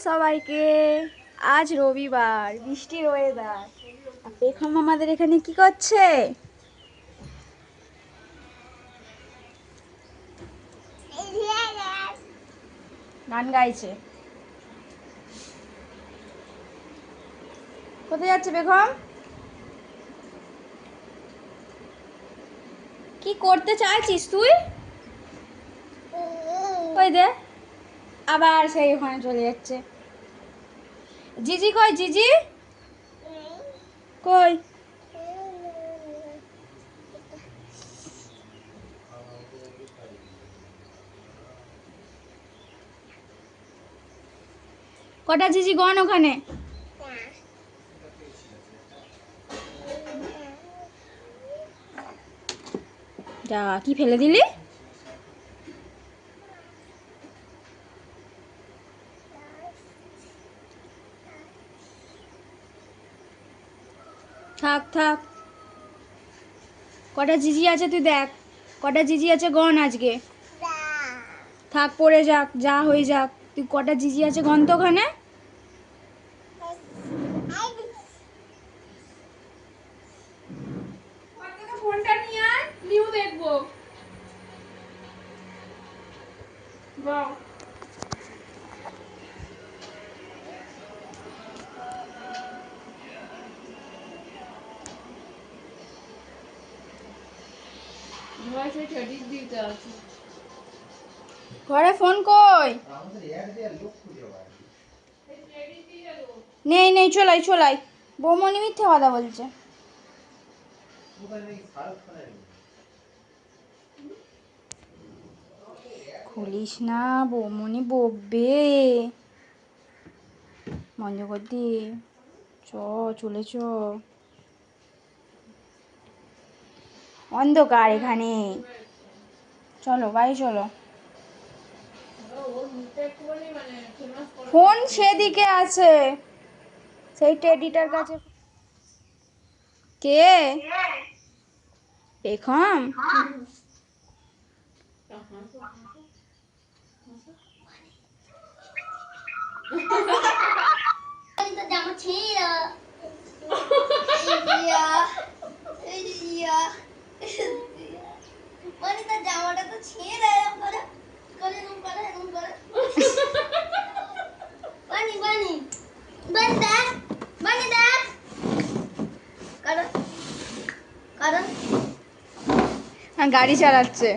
সবাইকে। আজ রবিবার, বৃষ্টির ওয়েদার। পেখম আমাদের এখানে কি করছে? গান গাইছে। কোথায় যাচ্ছে বেগম? কি করতে চাইছিস তুই? ওই দে, আবার সেই ওখানে চলে যাচ্ছে। জিজি কই? জিজি কই? কটা জিজি গন ওখানে? যা, কি ফেলে দিলি? থাক থাক, কটা জিজি আছে তুই দেখ। কটা জিজি আছে গন আজকে। থাক, পড়ে যাক, যা হয়ে যাক। তুই কটা জিজি আছে গন তো ওখানে। ফোনটা নিয়ে আয়, নিউ দেখবো। ঘরে ফোন কই? নেই নেই, চলাই চলাই। বৌমনি মিথ্যে কথা বলছে। খুলিস না, বৌমনি বকবে। বন্ধ কর দি। চলে চ। অন্ধকার এখানে। চলো বাড়ি চলো। ফোন সেদিকে আছে, সেই টেডিটার কাছে। কে? পেখম? জামাটা তো ছিঁড়ে দেয় এরকম করে করে এরকম করে এরকম করে বানি বানি বানি দেখ, বানি দেখ, কারণ কারণ গাড়ি চালাচ্ছে।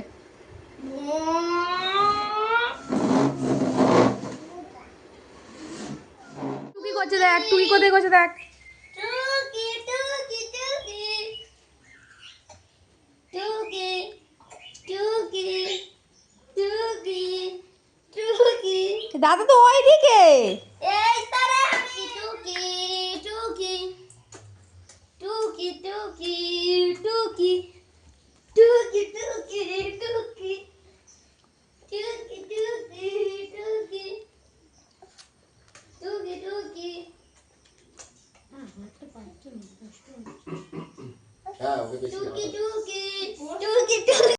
টুকি করছে দেখ, টুকি কোথায় করছে দেখ। টুকি টুকি টুকি টুকি টুকি টুকি টুকি দাদা তো ওইদিকে। এই তারে টুকি টুকি টুকি টুকি টুকি টুকি টুকি টুকি টুকি টুকি টুকি টুকি টুকি টুকি টুকি